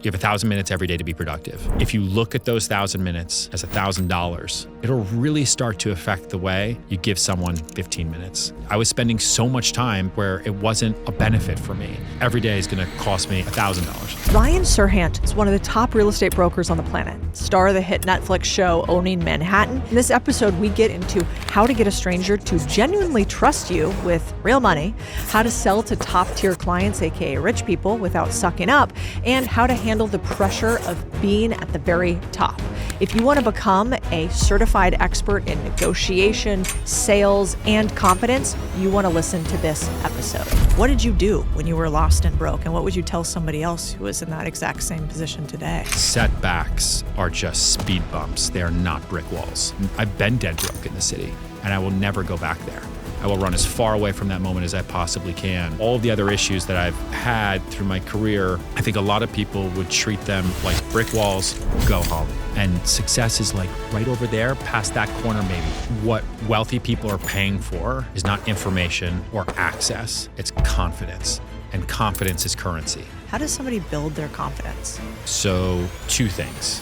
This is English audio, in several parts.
You have 1,000 minutes every day to be productive. If you look at those 1,000 minutes as $1,000, it'll really start to affect the way you give someone 15 minutes. I was spending so much time where it wasn't a benefit for me. Every day is going to cost me $1,000. Ryan Serhant is one of the top real estate brokers on the planet, star of the hit Netflix show Owning Manhattan. In this episode, we get into how to get a stranger to genuinely trust you with real money, how to sell to top-tier clients, aka rich people, without sucking up, and how to handle the pressure of being at the very top. If you want to become a certified expert in negotiation, sales, and confidence, you want to listen to this episode. What did you do when you were lost and broke, and what would you tell somebody else who is in that exact same position today? Setbacks are just speed bumps. They are not brick walls. I've been dead broke in the city, and I will never go back there. I will run as far away from that moment as I possibly can. All of the other issues that I've had through my career, I think a lot of people would treat them like brick walls, go home. And success is like right over there, past that corner maybe. What wealthy people are paying for is not information or access, it's confidence. And confidence is currency. How does somebody build their confidence? So, two things.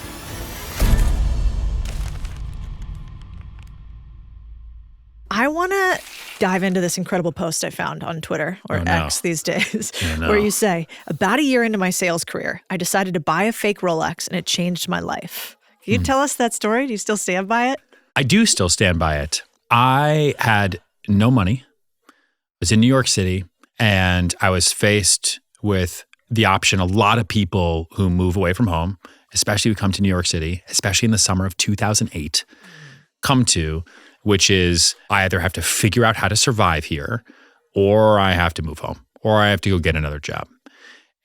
I want to dive into this incredible post I found on Twitter, or X these days, where you say, about a year into my sales career, I decided to buy a fake Rolex and it changed my life. Can you tell us that story? Do you still stand by it? I do still stand by it. I had no money. I was in New York City and I was faced with the option a lot of people who move away from home, especially who come to New York City, especially in the summer of 2008, come to, which is I either have to figure out how to survive here, or I have to move home, or I have to go get another job.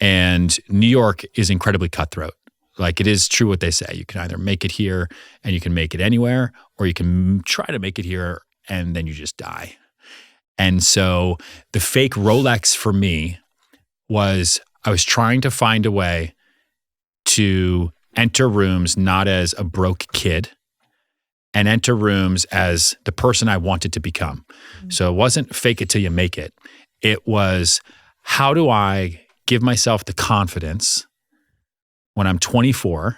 And New York is incredibly cutthroat. Like, it is true what they say. You can either make it here and you can make it anywhere, or you can try to make it here and then you just die. And so the fake Rolex for me was I was trying to find a way to enter rooms not as a broke kid, and enter rooms as the person I wanted to become. So it wasn't fake it till you make it. It was, how do I give myself the confidence when I'm 24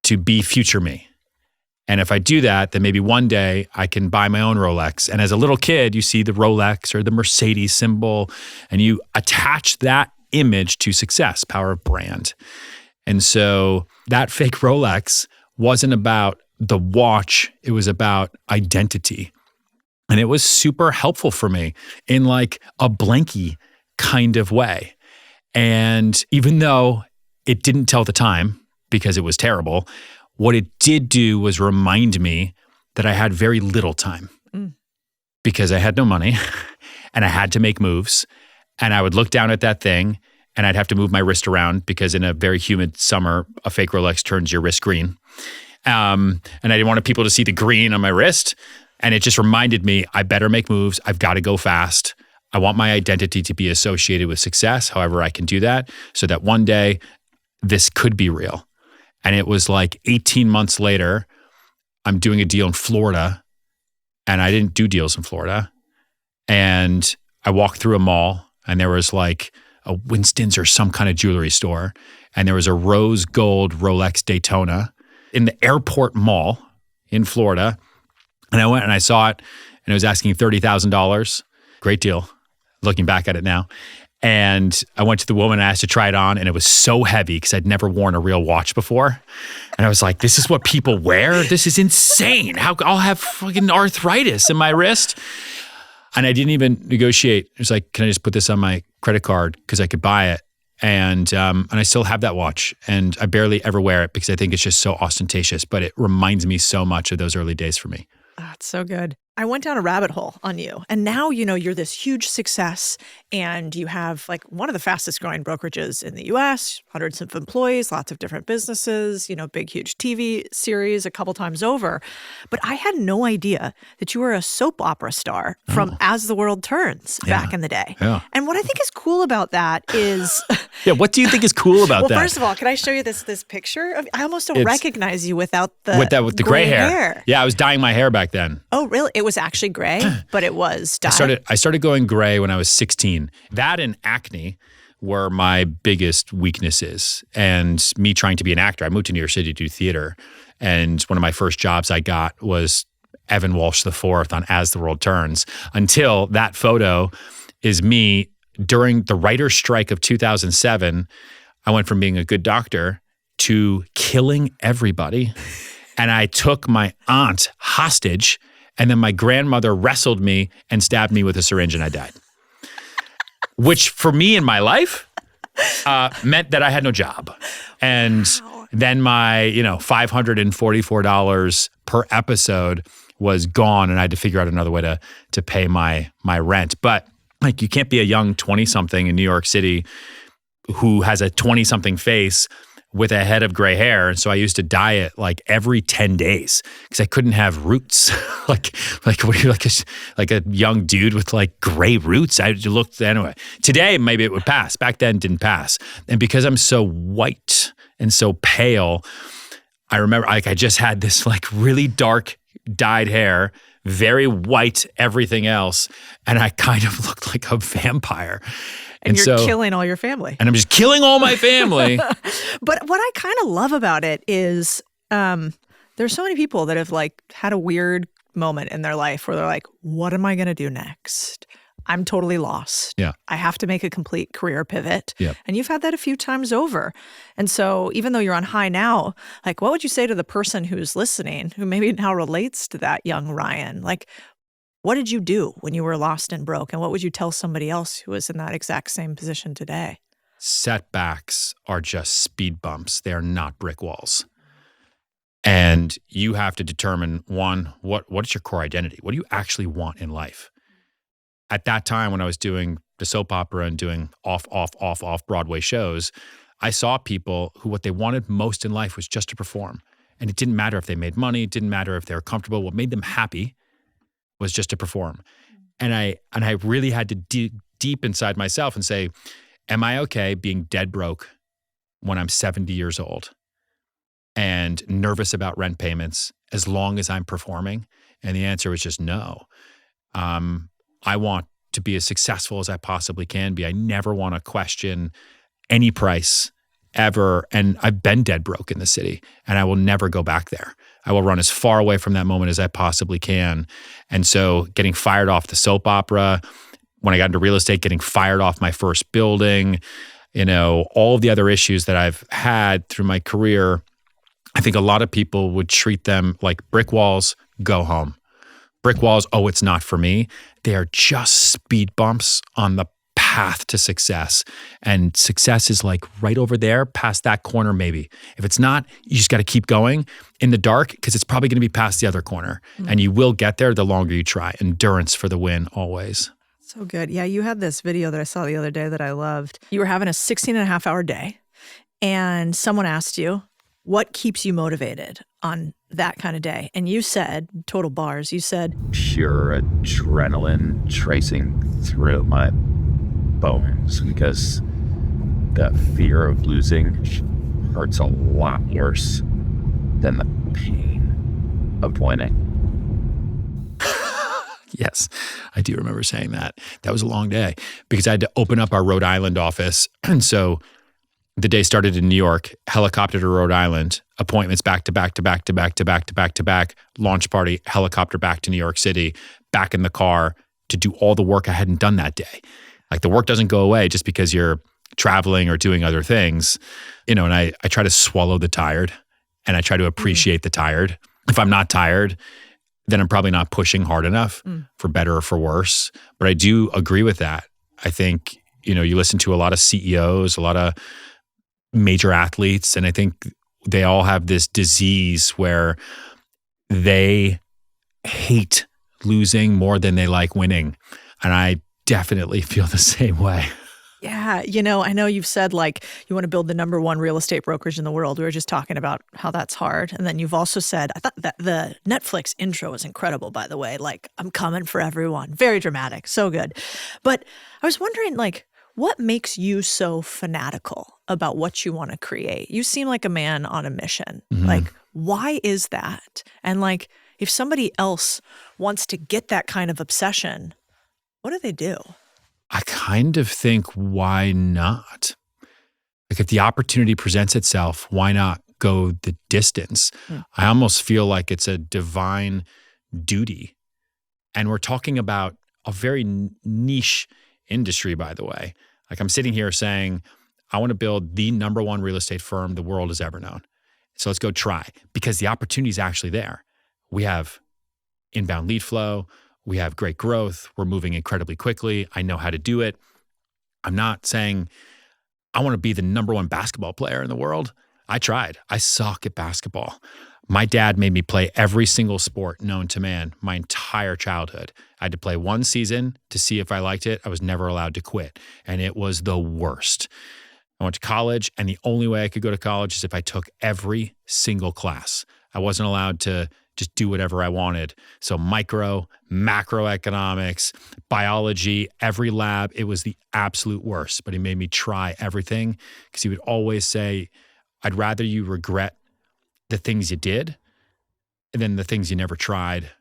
to be future me? And if I do that, then maybe one day I can buy my own Rolex. And as a little kid, you see the Rolex or the Mercedes symbol, and you attach that image to success, power of brand. And so that fake Rolex wasn't about the watch, it was about identity. And it was super helpful for me in like a blankie kind of way. And even though it didn't tell the time because it was terrible, what it did do was remind me that I had very little time because I had no money and I had to make moves. And I would look down at that thing and I'd have to move my wrist around because in a very humid summer, a fake Rolex turns your wrist green. And I didn't want people to see the green on my wrist. And it just reminded me, I better make moves. I've got to go fast. I want my identity to be associated with success, however I can do that, so that one day this could be real. And it was like 18 months later, I'm doing a deal in Florida, and I didn't do deals in Florida. And I walked through a mall, and there was like a Winston's or some kind of jewelry store, and there was a rose gold Rolex Daytona in the airport mall in Florida. And I went and I saw it, and it was asking $30,000. Great deal, looking back at it now. And I went to the woman and asked to try it on, and it was so heavy because I'd never worn a real watch before. And I was like, this is what people wear? This is insane. I'll have fucking arthritis in my wrist. And I didn't even negotiate. It was like, can I just put this on my credit card because I could buy it? And I still have that watch, and I barely ever wear it because I think it's just so ostentatious, but it reminds me so much of those early days for me. That's so good. I went down a rabbit hole on you, and now, you're this huge success, and you have like one of the fastest growing brokerages in the US, hundreds of employees, lots of different businesses, big, huge TV series a couple times over. But I had no idea that you were a soap opera star from As the World Turns back in the day. Yeah. And what I think is cool about that is... Yeah, what do you think is cool about that? Well, first of all, can I show you this picture? I almost don't recognize you without the with the gray hair. Yeah, I was dyeing my hair back then. Oh, really? It was actually gray, but it was dyed. I started going gray when I was 16. That and acne were my biggest weaknesses. And me trying to be an actor, I moved to New York City to do theater. And one of my first jobs I got was Evan Walsh IV on As the World Turns, until that photo is me during the writer's strike of 2007. I went from being a good doctor to killing everybody. And I took my aunt hostage, and then my grandmother wrestled me and stabbed me with a syringe, and I died. Which for me in my life meant that I had no job. And then my, $544 per episode was gone, and I had to figure out another way to pay my rent. But like, you can't be a young 20-something in New York City who has a 20-something face with a head of gray hair. And so I used to dye it like every 10 days because I couldn't have roots. like a young dude with like gray roots. I looked anyway. Today, maybe it would pass. Back then, it didn't pass. And because I'm so white and so pale, I remember like I just had this like really dark dyed hair, very white everything else, and I kind of looked like a vampire. And you're killing all your family. And I'm just killing all my family. But what I kind of love about it is there's so many people that have like had a weird moment in their life where they're like, what am I going to do next? I'm totally lost. Yeah. I have to make a complete career pivot. Yeah. And you've had that a few times over. And so even though you're on high now, like what would you say to the person who's listening who maybe now relates to that young Ryan? Like, what did you do when you were lost and broke? And what would you tell somebody else who is in that exact same position today? Setbacks are just speed bumps. They are not brick walls. And you have to determine, one, what is your core identity? What do you actually want in life? At that time, when I was doing the soap opera and doing off Broadway shows, I saw people who what they wanted most in life was just to perform. And it didn't matter if they made money. It didn't matter if they were comfortable. What made them happy was just to perform. And I really had to dig deep inside myself and say, am I okay being dead broke when I'm 70 years old and nervous about rent payments as long as I'm performing? And the answer was just no. I want to be as successful as I possibly can be. I never want to question any price ever. And I've been dead broke in the city, and I will never go back there. I will run as far away from that moment as I possibly can. And so getting fired off the soap opera, when I got into real estate, getting fired off my first building, all of the other issues that I've had through my career, I think a lot of people would treat them like brick walls, go home. Brick walls, oh, it's not for me. They are just speed bumps on the path to success. And success is like right over there, past that corner maybe. If it's not, you just got to keep going in the dark because it's probably going to be past the other corner. Mm-hmm. And you will get there the longer you try. Endurance for the win always. So good. Yeah, you had this video that I saw the other day that I loved. You were having a 16-and-a-half-hour day, and someone asked you, what keeps you motivated on that kind of day? And you said, total bars, you said, pure adrenaline tracing through my bones, because the fear of losing hurts a lot worse than the pain of winning. Yes, I do remember saying that. That was a long day because I had to open up our Rhode Island office. And so the day started in New York, helicopter to Rhode Island, appointments back to back to back to back to back to back to back, launch party, helicopter back to New York City, back in the car to do all the work I hadn't done that day. Like the work doesn't go away just because you're traveling or doing other things, and I try to swallow the tired and I try to appreciate the tired. If I'm not tired, then I'm probably not pushing hard enough for better or for worse. But I do agree with that. I think, you listen to a lot of CEOs, a lot of major athletes, and I think they all have this disease where they hate losing more than they like winning. And I definitely feel the same way. Yeah. I know you've said like you want to build the number one real estate brokerage in the world. We were just talking about how that's hard. And then you've also said, I thought that the Netflix intro was incredible, by the way. Like, I'm coming for everyone. Very dramatic. So good. But I was wondering, like, what makes you so fanatical about what you want to create? You seem like a man on a mission. Mm-hmm. Like, why is that? And like, if somebody else wants to get that kind of obsession, what do they do? I kind of think, why not? Like, if the opportunity presents itself, why not go the distance? I almost feel like it's a divine duty. And we're talking about a very niche industry, by the way. Like, I'm sitting here saying, I want to build the number one real estate firm the world has ever known. So let's go try, because the opportunity is actually there. We have inbound lead flow. We have great growth. We're moving incredibly quickly. I know how to do it. I'm not saying I want to be the number one basketball player in the world. I tried. I suck at basketball. My dad made me play every single sport known to man my entire childhood. I had to play one season to see if I liked it. I was never allowed to quit, and it was the worst. I went to college, and the only way I could go to college is if I took every single class. I wasn't allowed to just do whatever I wanted. So micro, macroeconomics, biology, every lab, it was the absolute worst. But he made me try everything, because he would always say, I'd rather you regret the things you did than the things you never tried.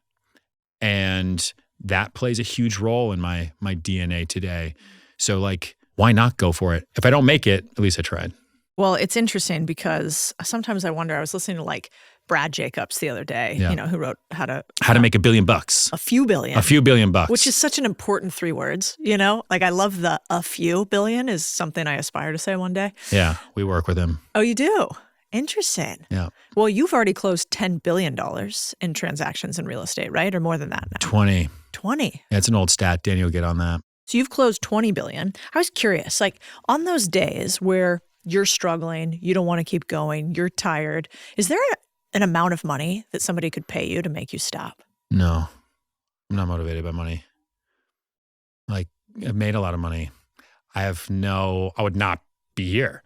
And that plays a huge role in my DNA today. So, like, why not go for it? If I don't make it, at least I tried. Well, it's interesting because sometimes I wonder, I was listening to like Brad Jacobs the other day, who wrote How to Make $1 billion. A few billion. A few billion bucks. Which is such an important 3 words, Like, I love the a few billion is something I aspire to say one day. Yeah, we work with him. Oh, you do? Interesting. Yeah. Well, you've already closed $10 billion in transactions in real estate, right? Or more than that now? 20. 20. Yeah, it's an old stat. Daniel will get on that. So you've closed 20 billion. I was curious, like, on those days where you're struggling, you don't want to keep going, you're tired, is there an amount of money that somebody could pay you to make you stop? No, I'm not motivated by money. Like, I've made a lot of money. I would not be here,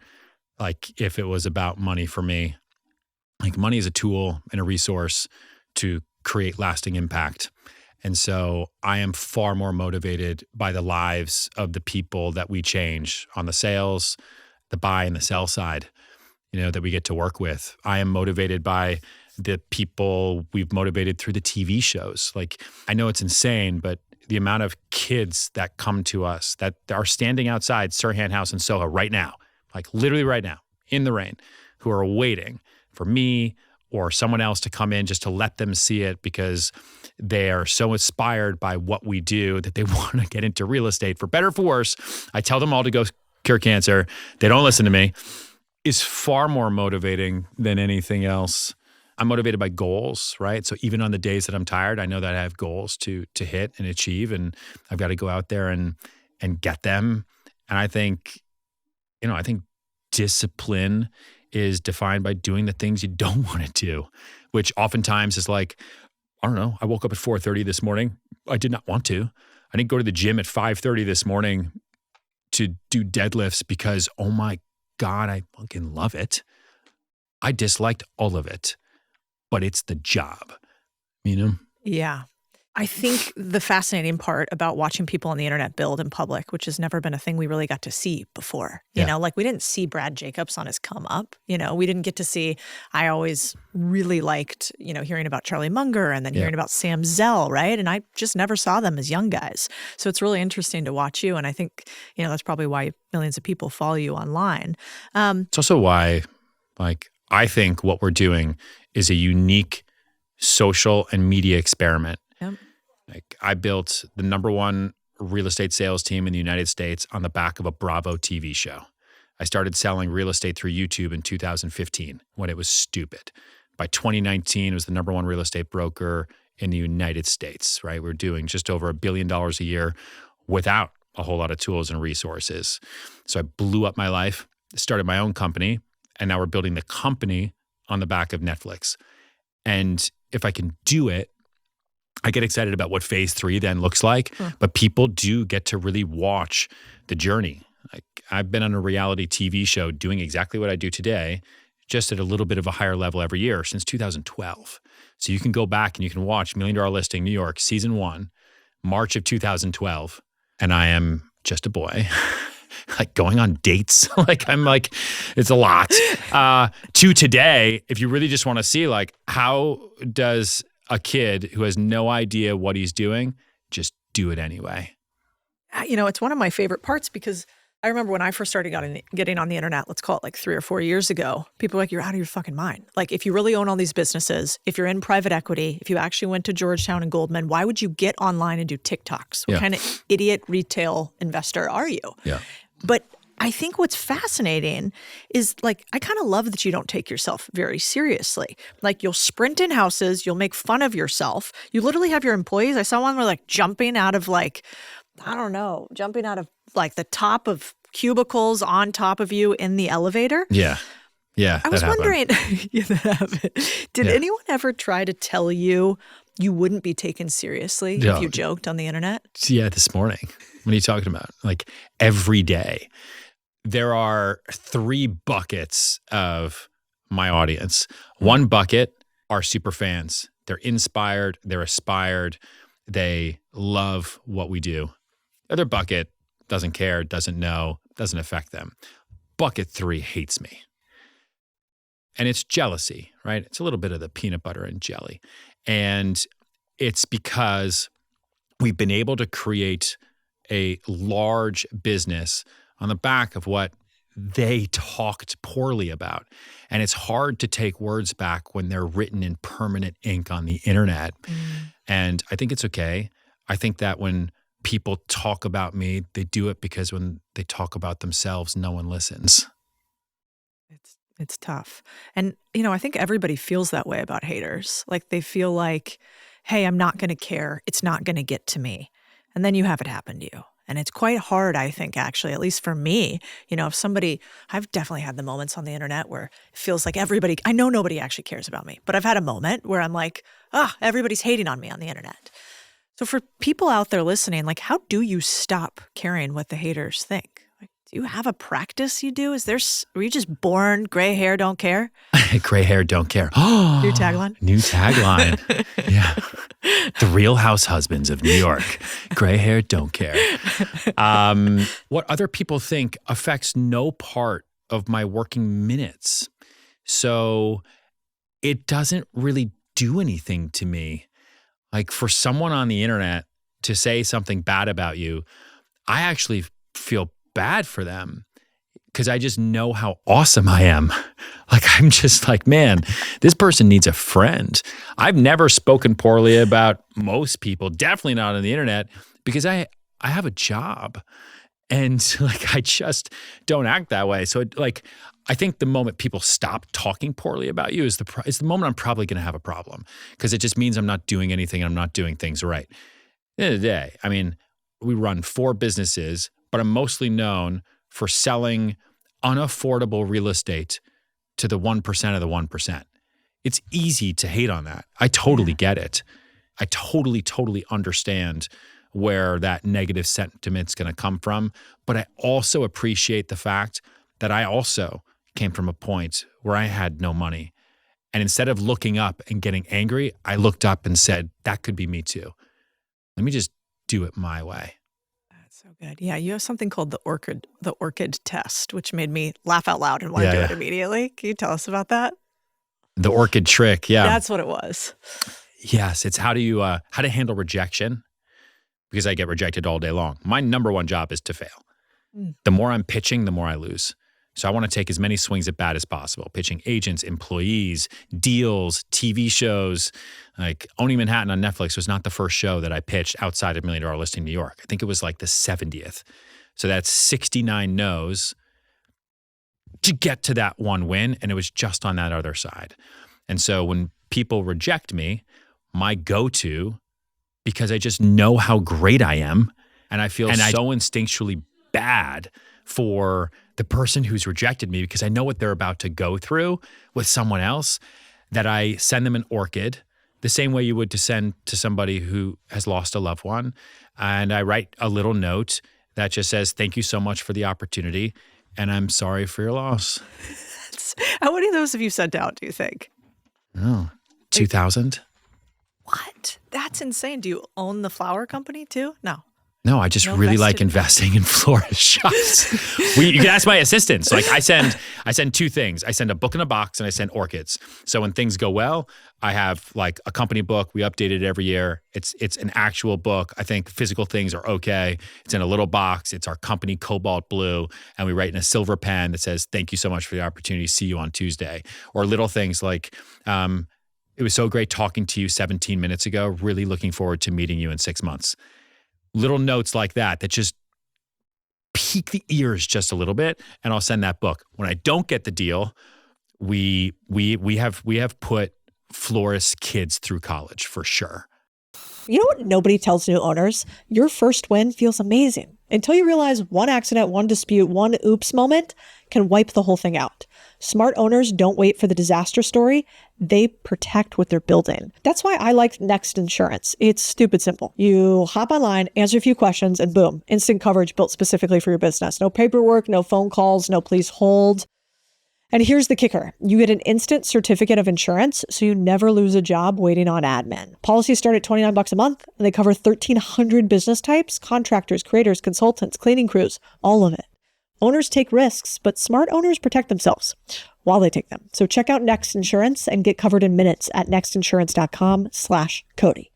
like, if it was about money for me. Like, money is a tool and a resource to create lasting impact. And so I am far more motivated by the lives of the people that we change on the sales, the buy and the sell side, that we get to work with. I am motivated by the people we've motivated through the TV shows. Like, I know it's insane, but the amount of kids that come to us that are standing outside Serhant House in Soho right now, like literally right now in the rain, who are waiting for me or someone else to come in just to let them see it, because they are so inspired by what we do that they want to get into real estate. For better or for worse, I tell them all to go cure cancer. They don't listen to me. Is far more motivating than anything else. I'm motivated by goals, right? So even on the days that I'm tired, I know that I have goals to hit and achieve, and I've got to go out there and get them. And I think discipline is defined by doing the things you don't want to do, which oftentimes is like, I don't know, I woke up at 4:30 this morning. I did not want to. I didn't go to the gym at 5:30 this morning to do deadlifts because, oh my God, I fucking love it. I disliked all of it, but it's the job, Yeah. I think the fascinating part about watching people on the internet build in public, which has never been a thing we really got to see before, like we didn't see Brad Jacobs on his come up, we didn't get to see, I always really liked, hearing about Charlie Munger and then hearing about Sam Zell, right? And I just never saw them as young guys. So it's really interesting to watch you. And I think, that's probably why millions of people follow you online. It's also why, I think what we're doing is a unique social and media experiment. Yep. Like, I built the number one real estate sales team in the United States on the back of a Bravo TV show. I started selling real estate through YouTube in 2015 when it was stupid. By 2019, it was the number one real estate broker in the United States, right? We're doing just over $1 billion a year without a whole lot of tools and resources. So I blew up my life, started my own company, and now we're building the company on the back of Netflix. And if I can do it, I get excited about what phase 3 then looks like, but people do get to really watch the journey. Like, I've been on a reality TV show doing exactly what I do today, just at a little bit of a higher level every year since 2012. So you can go back and you can watch $1 Million Listing New York, season 1, March of 2012. And I am just a boy, like going on dates. It's a lot. To today, if you really just want to see, like, how does a kid who has no idea what he's doing just do it anyway? It's one of my favorite parts because I remember when I first started getting on the internet, let's call it like 3 or 4 years ago, people were like, you're out of your fucking mind. Like, if you really own all these businesses, if you're in private equity, if you actually went to Georgetown and Goldman, why would you get online and do TikToks? What kind of idiot retail investor are you? Yeah. But I think what's fascinating is, like, I kind of love that you don't take yourself very seriously. Like, you'll sprint in houses, you'll make fun of yourself. You literally have your employees. I saw one where like jumping out of like the top of cubicles on top of you in the elevator. Yeah. Yeah. I was wondering, did anyone ever try to tell you wouldn't be taken seriously if you joked on the internet? Yeah, this morning. What are you talking about? Like, every day. There are 3 buckets of my audience. One bucket are super fans. They're inspired. They're aspired. They love what we do. The other bucket doesn't care, doesn't know, doesn't affect them. Bucket 3 hates me. And it's jealousy, right? It's a little bit of the peanut butter and jelly. And it's because we've been able to create a large business on the back of what they talked poorly about. And it's hard to take words back when they're written in permanent ink on the internet. And I think it's okay. I think that when people talk about me, they do it because when they talk about themselves, no one listens. It's tough. And, I think everybody feels that way about haters. Like, they feel like, hey, I'm not going to care. It's not going to get to me. And then you have it happen to you. And it's quite hard, I think, actually, at least for me. If I've definitely had the moments on the internet where it feels like I know nobody actually cares about me, but I've had a moment where I'm like, everybody's hating on me on the internet. So for people out there listening, like, how do you stop caring what the haters think? Like, do you have a practice you do? Were you just born gray hair, don't care? Gray hair, don't care. New tagline? New tagline. Yeah. The Real House Husbands of New York. Gray hair, don't care. What other people think affects no part of my working minutes. So it doesn't really do anything to me. Like, for someone on the internet to say something bad about you, I actually feel bad for them because I just know how awesome I am. Like, I'm just like, man, this person needs a friend. I've never spoken poorly about most people, definitely not on the internet, because I have a job. And like, I just don't act that way. So I think the moment people stop talking poorly about you is the moment I'm probably going to have a problem, because it just means I'm not doing anything. I'm not doing things right. At the end of the day, I mean, we run 4 businesses, but I'm mostly known for selling unaffordable real estate to the 1% of the 1%. It's easy to hate on that. I totally get it. I totally understand where that negative sentiment's going to come from. But I also appreciate the fact that I also came from a point where I had no money. And instead of looking up and getting angry, I looked up and said, that could be me too. Let me just do it my way. That's so good. Yeah, you have something called the Orchid test, which made me laugh out loud and want to do it immediately. Can you tell us about that? The Orchid trick, yeah. That's what it was. Yes, it's how to handle rejection, because I get rejected all day long. My number one job is to fail. The more I'm pitching, the more I lose. So I want to take as many swings at bat as possible, pitching agents, employees, deals, TV shows. Like, Owning Manhattan on Netflix was not the first show that I pitched outside of $1 Million Listing New York. I think it was like the 70th. So that's 69 no's to get to that one win, and it was just on that other side. And so when people reject me, my go-to, because I just know how great I am, and I feel so instinctually bad for the person who's rejected me, because I know what they're about to go through with someone else, that I send them an orchid the same way you would to send to somebody who has lost a loved one. And I write a little note that just says, thank you so much for the opportunity, and I'm sorry for your loss. How many of those have you sent out, do you think? Oh, 2,000. What? That's insane. Do you own the flower company too? No. No, I just No really vested like investing in florist shops. You can ask my assistants. Like I send two things. I send a book in a box and I send orchids. So when things go well, I have like a company book. We update it every year. It's an actual book. I think physical things are okay. It's in a little box. It's our company cobalt blue. And we write in a silver pen that says, thank you so much for the opportunity. See you on Tuesday. Or little things like, it was so great talking to you 17 minutes ago. Really looking forward to meeting you in 6 months. Little notes like that just pique the ears just a little bit, and I'll send that book. When I don't get the deal, we have put florist kids through college for sure. You know what nobody tells new owners? Your first win feels amazing until you realize one accident, one dispute, one oops moment can wipe the whole thing out. Smart owners don't wait for the disaster story. They protect what they're building. That's why I like Next Insurance. It's stupid simple. You hop online, answer a few questions, and boom, instant coverage built specifically for your business. No paperwork, no phone calls, no please hold. And here's the kicker. You get an instant certificate of insurance, so you never lose a job waiting on admin. Policies start at $29 a month, and they cover 1,300 business types, contractors, creators, consultants, cleaning crews, all of it. Owners take risks, but smart owners protect themselves while they take them. So check out Next Insurance and get covered in minutes at nextinsurance.com/Cody.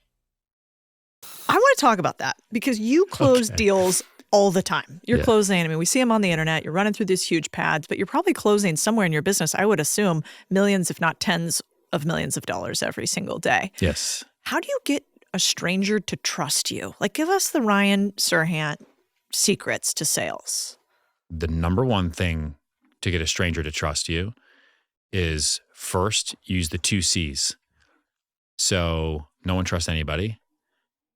I want to talk about that because you close deals all the time. You're closing, I mean, we see them on the internet. You're running through these huge pads, but you're probably closing somewhere in your business, I would assume, millions, if not tens of millions of dollars every single day. Yes. How do you get a stranger to trust you? Like, give us the Ryan Serhant secrets to sales. The number one thing to get a stranger to trust you is first use the 2 C's. So no one trusts anybody.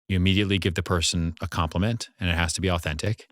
You immediately give the person a compliment, and it has to be authentic,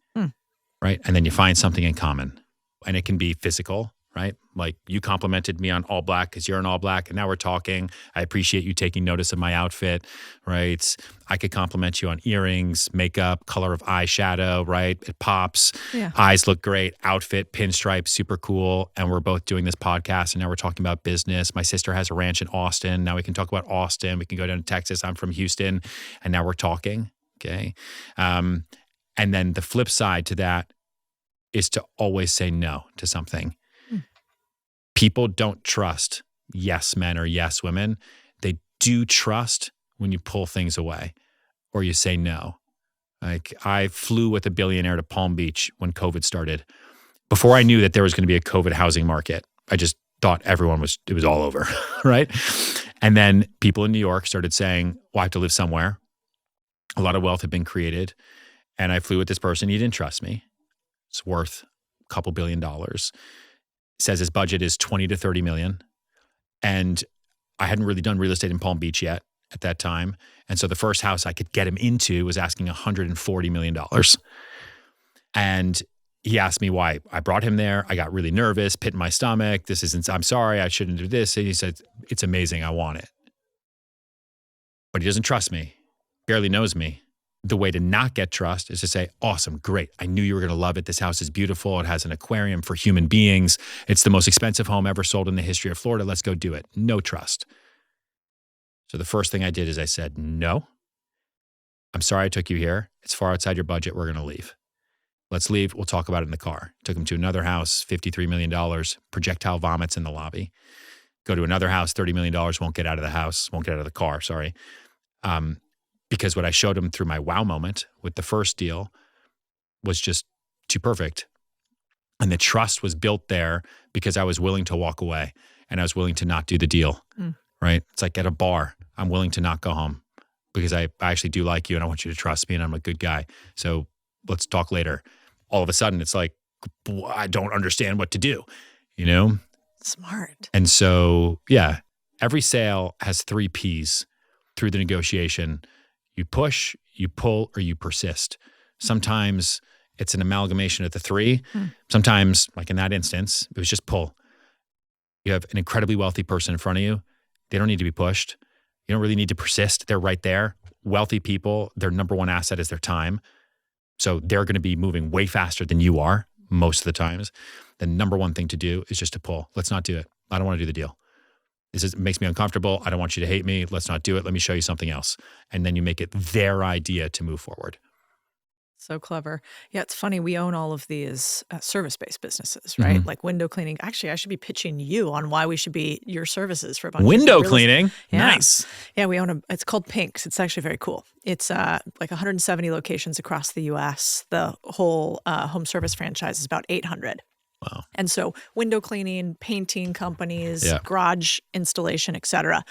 right? And then you find something in common, and it can be physical, right? Like you complimented me on all black because you're in all black, and now we're talking. I appreciate you taking notice of my outfit, right? I could compliment you on earrings, makeup, color of eyeshadow, right? It pops. Yeah. Eyes look great. Outfit, pinstripe, super cool. And we're both doing this podcast, and now we're talking about business. My sister has a ranch in Austin. Now we can talk about Austin. We can go down to Texas. I'm from Houston, and now we're talking. Okay. And then the flip side to that is to always say no to something. People don't trust yes men or yes women. They do trust when you pull things away or you say no. Like I flew with a billionaire to Palm Beach when COVID started. Before I knew that there was going to be a COVID housing market, I just thought it was all over, right? And then people in New York started saying, well, I have to live somewhere. A lot of wealth had been created. And I flew with this person. He didn't trust me. It's worth a couple $1 billion. Says his budget is 20 to 30 million. And I hadn't really done real estate in Palm Beach yet at that time. And so the first house I could get him into was asking $140 million. And he asked me why I brought him there. I got really nervous, pit in my stomach. I'm sorry, I shouldn't do this. And he said, it's amazing, I want it. But he doesn't trust me, barely knows me. The way to not get trust is to say, awesome, great. I knew you were going to love it. This house is beautiful. It has an aquarium for human beings. It's the most expensive home ever sold in the history of Florida. Let's go do it. No trust. So the first thing I did is I said, no, I'm sorry I took you here. It's far outside your budget. We're going to leave. Let's leave. We'll talk about it in the car. Took him to another house, $53 million, projectile vomits in the lobby. Go to another house, $30 million, won't get out of the car, sorry. Because what I showed him through my wow moment with the first deal was just too perfect. And the trust was built there because I was willing to walk away and I was willing to not do the deal, right? It's like at a bar, I'm willing to not go home because I actually do like you and I want you to trust me and I'm a good guy. So let's talk later. All of a sudden, it's like, I don't understand what to do, you know? Smart. And so, yeah, every sale has 3 Ps through the negotiation. You push, you pull, or you persist. Sometimes it's an amalgamation of the 3. Sometimes, like in that instance, it was just pull. You have an incredibly wealthy person in front of you. They don't need to be pushed. You don't really need to persist. They're right there. Wealthy people, their number one asset is their time. So they're going to be moving way faster than you are most of the times. The number one thing to do is just to pull. Let's not do it. I don't want to do the deal. It makes me uncomfortable. I don't want you to hate me. Let's not do it. Let me show you something else. And then you make it their idea to move forward. So clever. Yeah, it's funny. We own all of these service-based businesses, right? Mhm. Like window cleaning. Actually, I should be pitching you on why we should be your services for a bunch of Window real estate. cleaning? Yeah. Nice. Yeah, we own it's called Pinks. It's actually very cool. It's like 170 locations across the U.S. The whole home service franchise is about 800. Wow. And so window cleaning, painting companies, Yeah. garage installation, et cetera.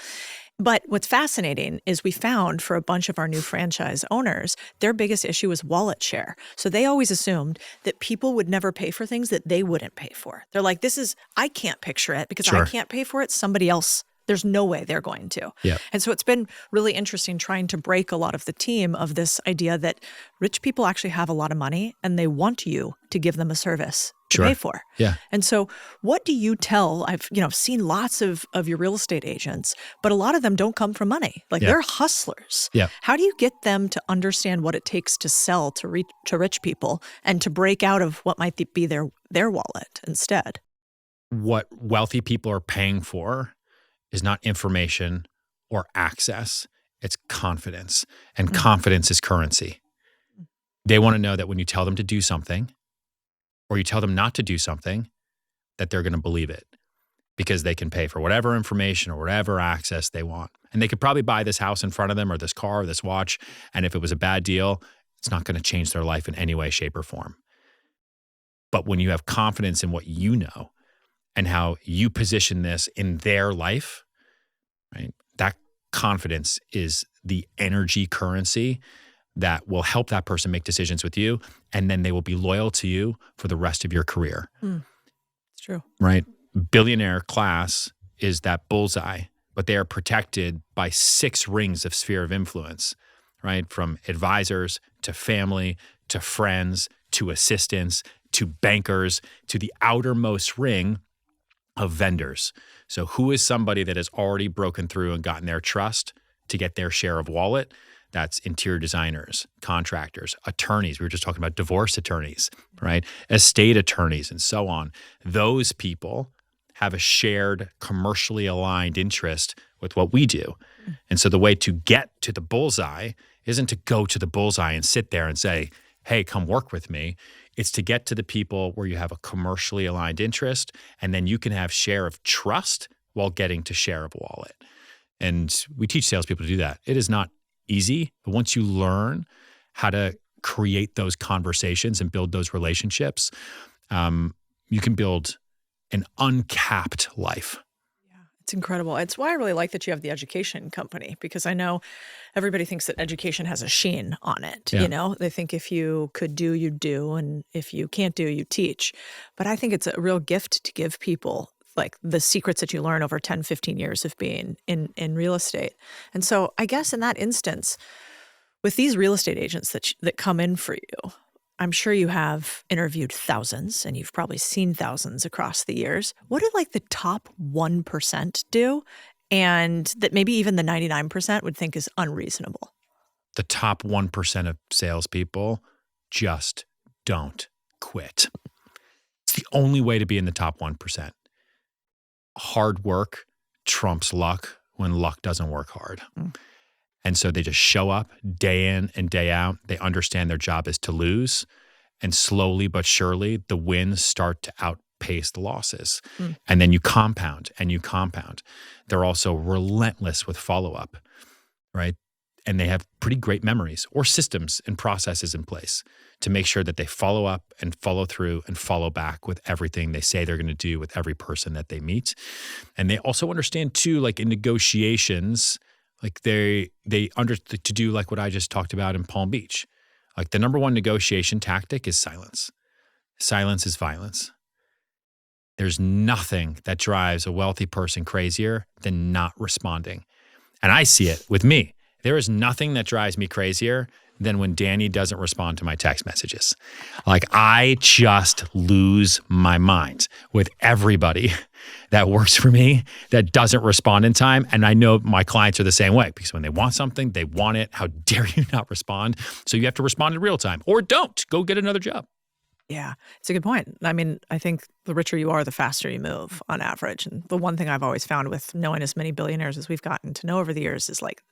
But what's fascinating is we found for a bunch of our new franchise owners, their biggest issue was wallet share. So they always assumed that people would never pay for things that they wouldn't pay for. They're like, I can't picture it because Sure. I can't pay for it. Somebody else, there's no way they're going to. Yeah. And so it's been really interesting trying to break a lot of the team of this idea that rich people actually have a lot of money and they want you to give them a service to Sure. pay for. Yeah. And so what do you tell, I've seen lots of your real estate agents, but a lot of them don't come from money. Like Yeah. they're hustlers. Yeah. How do you get them to understand what it takes to sell to rich people and to break out of what might be their wallet instead? What wealthy people are paying for is not information or access. It's confidence. And confidence is currency. They want to know that when you tell them to do something or you tell them not to do something, that they're going to believe it because they can pay for whatever information or whatever access they want. And they could probably buy this house in front of them or this car or this watch. And if it was a bad deal, it's not going to change their life in any way, shape, or form. But when you have confidence in what you know and how you position this in their life, right? That confidence is the energy currency that will help that person make decisions with you. And then they will be loyal to you for the rest of your career. It's true. Right? Billionaire class is that bullseye, but they are protected by 6 rings of sphere of influence, right? From advisors to family to friends to assistants to bankers to the outermost ring of vendors. So who is somebody that has already broken through and gotten their trust to get their share of wallet? That's interior designers, contractors, attorneys. We were just talking about divorce attorneys, right? Estate attorneys and so on. Those people have a shared commercially aligned interest with what we do. And so the way to get to the bullseye isn't to go to the bullseye and sit there and say, hey, come work with me. It's to get to the people where you have a commercially aligned interest, and then you can have share of trust while getting to share of wallet. And we teach salespeople to do that. It is not easy, but once you learn how to create those conversations and build those relationships, you can build an uncapped life. It's incredible. It's why I really like that you have the education company, because I know everybody thinks that education has a sheen on it. Yeah. You know, they think if you could do, you do, and if you can't do, you teach. But I think it's a real gift to give people like the secrets that you learn over 10, 15 years of being in real estate. And so I guess in that instance, with these real estate agents that come in for you, I'm sure you have interviewed thousands and you've probably seen thousands across the years. What do like the top 1% do, and that maybe even the 99% would think is unreasonable? The top 1% of salespeople just don't quit. It's the only way to be in the top 1%. Hard work trumps luck when luck doesn't work hard. And so they just show up day in and day out. They understand their job is to lose. And slowly but surely, the wins start to outpace the losses. And then you compound and you compound. They're also relentless with follow-up, right? And they have pretty great memories or systems and processes in place to make sure that they follow up and follow through and follow back with everything they say they're going to do with every person that they meet. And they also understand too, like in negotiations, like they to do like what I just talked about in Palm Beach. Like the number one negotiation tactic is silence. Silence is violence. There's nothing that drives a wealthy person crazier than not responding. And I see it with me. There is nothing that drives me crazier than when Danny doesn't respond to my text messages. Like I just lose my mind with everybody that works for me that doesn't respond in time. And I know my clients are the same way, because when they want something, they want it. How dare you not respond? So you have to respond in real time, or don't. Go get another job. Yeah, it's a good point. I mean, I think the richer you are, the faster you move on average. And the one thing I've always found with knowing as many billionaires as we've gotten to know over the years is like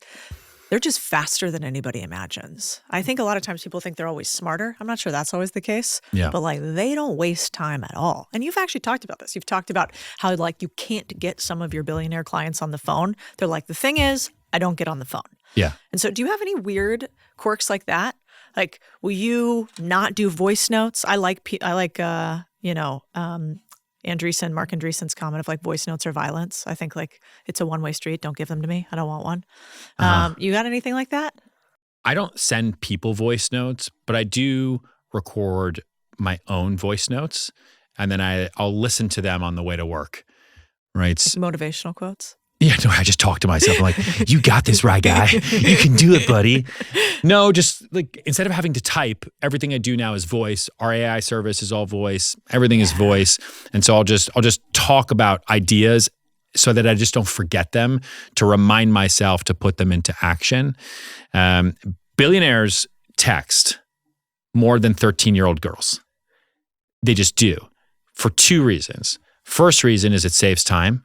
They're just faster than anybody imagines. I think a lot of times people think they're always smarter. I'm not sure that's always the case. Yeah. But like they don't waste time at all. And you've actually talked about this. You've talked about how like you can't get some of your billionaire clients on the phone. They're like, the thing is, I don't get on the phone. Yeah. And so do you have any weird quirks like that? Like, will you not do voice notes? I like Mark Andreessen's comment of like voice notes are violence. I think like it's a one-way street. Don't give them to me. I don't want one. You got anything like that? I don't send people voice notes, but I do record my own voice notes, and then I'll listen to them on the way to work. Right? Motivational quotes. Yeah, no, I just talk to myself. I'm like, you got this, right, guy? You can do it, buddy. No, just like instead of having to type, everything I do now is voice. Our AI service is all voice. Everything is voice. And so I'll just talk about ideas so that I just don't forget them, to remind myself to put them into action. Billionaires text more than 13-year-old girls. They just do, for two reasons. First reason is it saves time.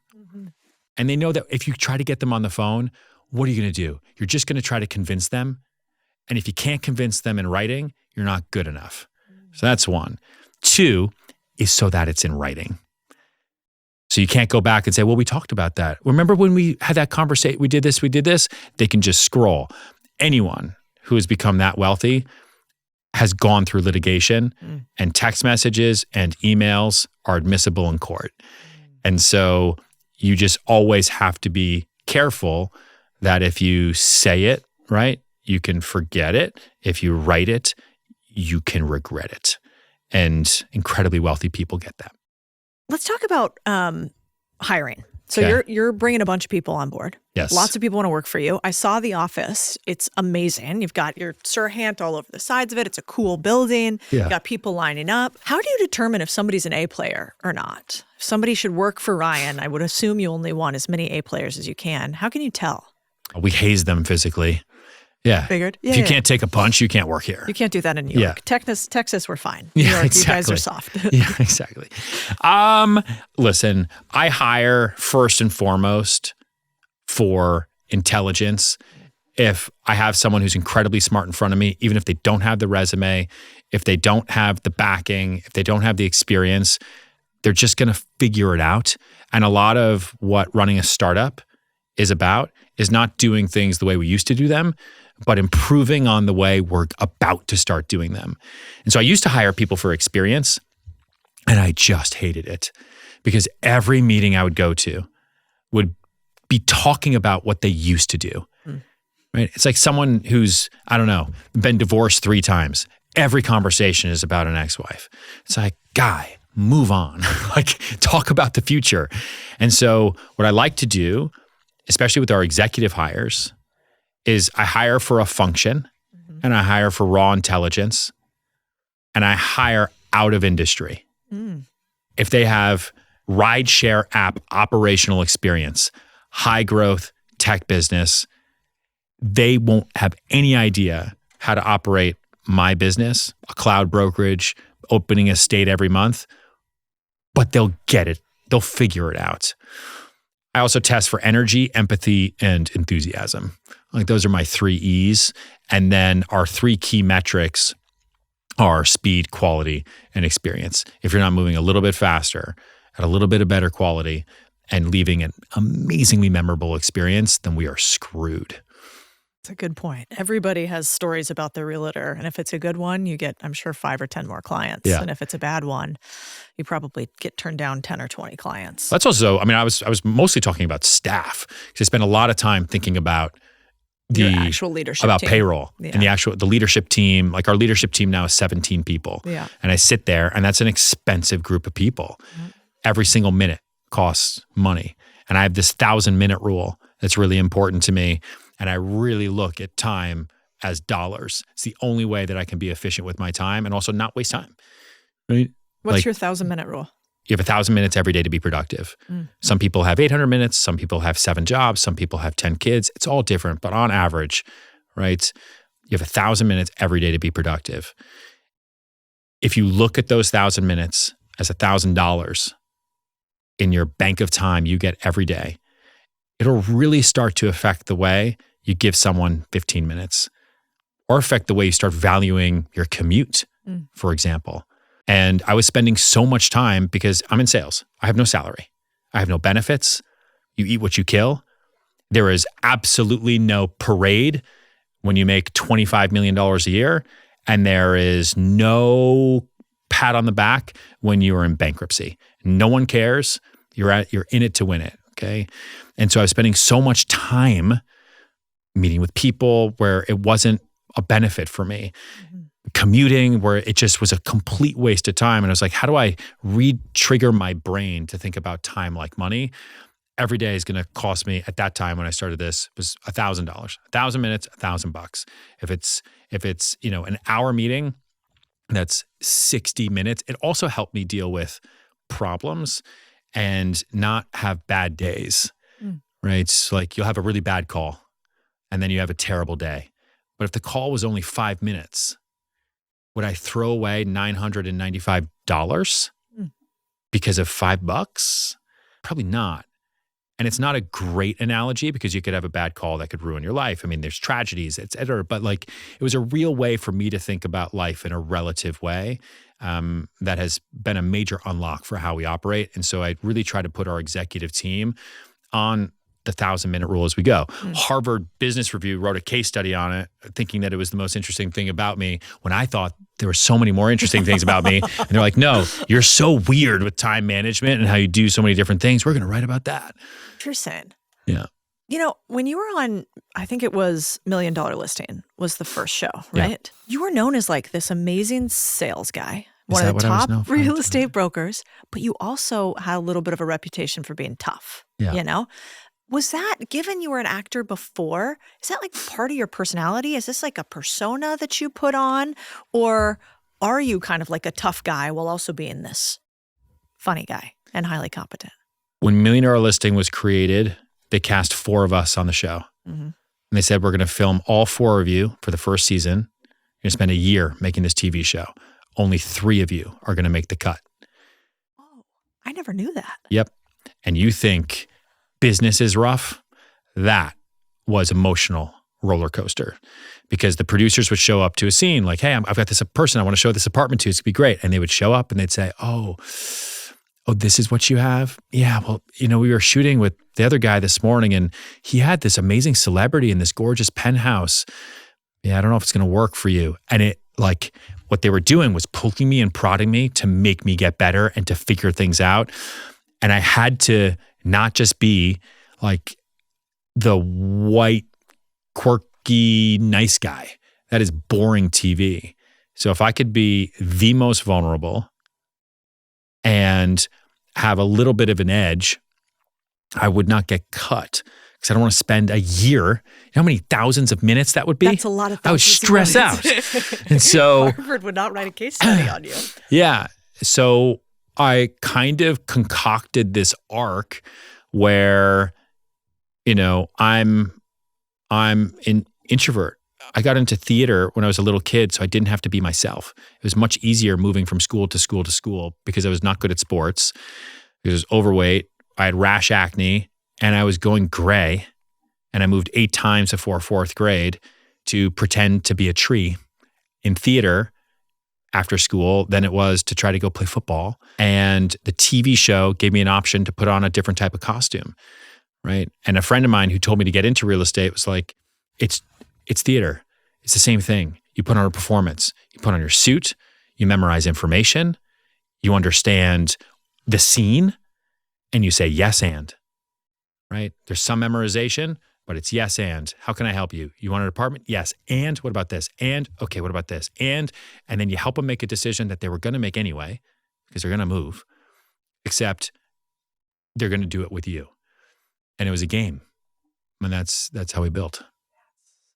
And they know that if you try to get them on the phone, what are you going to do? You're just going to try to convince them. And if you can't convince them in writing, you're not good enough. So that's one. Two is so that it's in writing. So you can't go back and say, well, we talked about that. Remember when we had that conversation, we did this. They can just scroll. Anyone who has become that wealthy has gone through litigation, and text messages and emails are admissible in court. And so you just always have to be careful that if you say it, right, you can forget it. If you write it, you can regret it. And incredibly wealthy people get that. Let's talk about hiring. So you're bringing a bunch of people on board. Yes. Lots of people want to work for you. I saw the office. It's amazing. You've got your Serhant all over the sides of it. It's a cool building. Yeah. You've got people lining up. How do you determine if somebody's an A player or not? If somebody should work for Ryan, I would assume you only want as many A players as you can. How can you tell? We haze them physically. Yeah. Figured. If you can't take a punch, you can't work here. You can't do that in New York. Texas, we're fine. New Yeah, York, exactly. You guys are soft. Yeah, exactly. Listen, I hire first and foremost for intelligence. If I have someone who's incredibly smart in front of me, even if they don't have the resume, if they don't have the backing, if they don't have the experience, they're just going to figure it out. And a lot of what running a startup is about is not doing things the way we used to do them, but improving on the way we're about to start doing them. And so I used to hire people for experience, and I just hated it because every meeting I would go to would be talking about what they used to do, right? It's like someone who's, I don't know, been divorced 3 times. Every conversation is about an ex-wife. It's like, guy, move on. Like, talk about the future. And so what I like to do, especially with our executive hires, is I hire for a function, and I hire for raw intelligence, and I hire out of industry. If they have rideshare app operational experience, high growth tech business, they won't have any idea how to operate my business, a cloud brokerage, opening a state every month, but they'll get it. They'll figure it out. I also test for energy, empathy, and enthusiasm. Like those are my 3 E's. And then our 3 key metrics are speed, quality, and experience. If you're not moving a little bit faster, at a little bit of better quality, and leaving an amazingly memorable experience, then we are screwed. That's a good point. Everybody has stories about their realtor. And if it's a good one, you get, I'm sure, 5 or 10 more clients. Yeah. And if it's a bad one, you probably get turned down 10 or 20 clients. That's also, I mean, I was mostly talking about staff because I spent a lot of time thinking about Your actual leadership about team. payroll Yeah. and the leadership team. Like our leadership team now is 17 people. Yeah. And I sit there, and that's an expensive group of people. Every single minute costs money. And I have this 1,000-minute rule that's really important to me. And I really look at time as dollars. It's the only way that I can be efficient with my time and also not waste time. Right? What's your 1,000-minute rule? You have 1,000 minutes every day to be productive. Some people have 800 minutes. Some people have 7 jobs. Some people have 10 kids. It's all different. But on average, right, you have 1,000 minutes every day to be productive. If you look at those 1,000 minutes as $1,000 in your bank of time you get every day, it'll really start to affect the way you give someone 15 minutes, or affect the way you start valuing your commute, for example. And I was spending so much time because I'm in sales. I have no salary. I have no benefits. You eat what you kill. There is absolutely no parade when you make $25 million a year. And there is no pat on the back when you are in bankruptcy. No one cares. You're in it to win it. Okay. And so I was spending so much time meeting with people where it wasn't a benefit for me. Commuting where it just was a complete waste of time. And I was like, how do I re-trigger my brain to think about time like money? Every day is going to cost me, at that time when I started this, was $1,000. 1,000 minutes, $1,000. If it's an hour meeting, that's 60 minutes. It also helped me deal with problems and not have bad days, right? So like you'll have a really bad call and then you have a terrible day. But if the call was only 5 minutes, would I throw away $995 because of $5? Probably not. And it's not a great analogy because you could have a bad call that could ruin your life. I mean, there's tragedies, et cetera. But like, it was a real way for me to think about life in a relative way that has been a major unlock for how we operate. And so I really try to put our executive team on the 1,000-minute rule as we go. Harvard Business Review wrote a case study on it, thinking that it was the most interesting thing about me when I thought there were so many more interesting things about me. And they're like, no, you're so weird with time management and how you do so many different things. We're going to write about that. Interesting. Yeah. When you were on, I think it was $1 Million Listing was the first show, right? Yeah. You were known as like this amazing sales guy, one of the top real estate brokers, but you also had a little bit of a reputation for being tough, Was that, given you were an actor before, is that like part of your personality? Is this like a persona that you put on? Or are you kind of like a tough guy while also being this funny guy and highly competent? When Millionaire Listing was created, they cast 4 of us on the show. And they said, we're going to film all 4 of you for the first season. You're going to spend a year making this TV show. Only 3 of you are going to make the cut. Oh, I never knew that. Yep. And you think business is rough? That was emotional roller coaster because the producers would show up to a scene like, hey, I've got this person I want to show this apartment to. It's going to be great. And they would show up and they'd say, oh, this is what you have? Yeah, well, we were shooting with the other guy this morning and he had this amazing celebrity in this gorgeous penthouse. Yeah, I don't know if it's going to work for you. And it like what they were doing was poking me and prodding me to make me get better and to figure things out. And I had to not just be like the white, quirky, nice guy. That is boring TV. So if I could be the most vulnerable and have a little bit of an edge, I would not get cut because I don't want to spend a year. You know how many thousands of minutes that would be? That's a lot of thousands. I would stress out. And so Harvard would not write a case study on you. Yeah. So I kind of concocted this arc where, I'm an introvert. I got into theater when I was a little kid, so I didn't have to be myself. It was much easier moving from school to school to school because I was not good at sports. I was overweight. I had rash acne and I was going gray. And I moved 8 times before 4th grade to pretend to be a tree in theater after school than it was to try to go play football. And the TV show gave me an option to put on a different type of costume, right? And a friend of mine who told me to get into real estate was like, it's theater. It's the same thing. You put on a performance. You put on your suit. You memorize information. You understand the scene. And you say yes and, right? There's some memorization, but it's yes and. How can I help you? You want an apartment? Yes. And what about this? And okay, what about this? And then you help them make a decision that they were going to make anyway because they're going to move, except they're going to do it with you. And it was a game. And that's how we built.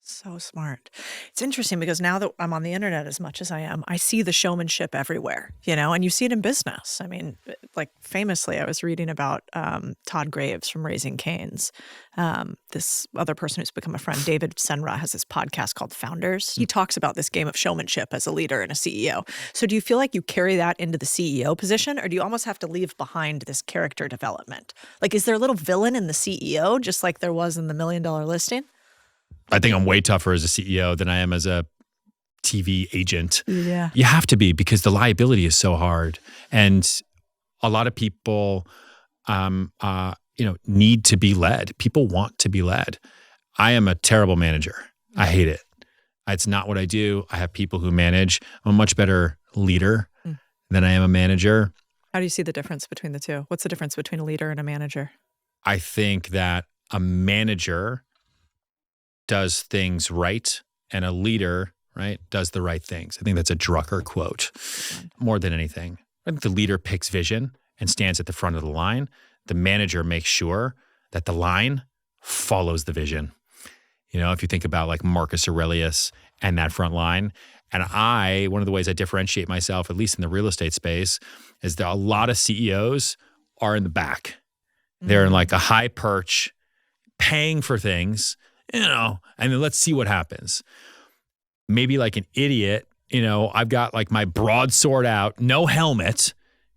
So smart. It's interesting because now that I'm on the internet as much as I am, I see the showmanship everywhere, and you see it in business. I mean, like famously, I was reading about Todd Graves from Raising Cane's. This other person who's become a friend, David Senra, has this podcast called Founders. He talks about this game of showmanship as a leader and a CEO. So do you feel like you carry that into the CEO position, or do you almost have to leave behind this character development? Like, is there a little villain in the CEO, just like there was in the $1 Million Listing? I think I'm way tougher as a CEO than I am as a TV agent. Yeah. You have to be, because the liability is so hard. And a lot of people, need to be led. People want to be led. I am a terrible manager. I hate it. It's not what I do. I have people who manage. I'm a much better leader than I am a manager. How do you see the difference between the two? What's the difference between a leader and a manager? I think that a manager does things right and a leader, right, does the right things. I think that's a Drucker quote more than anything. I think the leader picks vision and stands at the front of the line. The manager makes sure that the line follows the vision. If you think about like Marcus Aurelius and that front line, and one of the ways I differentiate myself, at least in the real estate space, is that a lot of CEOs are in the back. They're in like a high perch, paying for things, and then let's see what happens. Maybe like an idiot, I've got like my broadsword out, no helmet,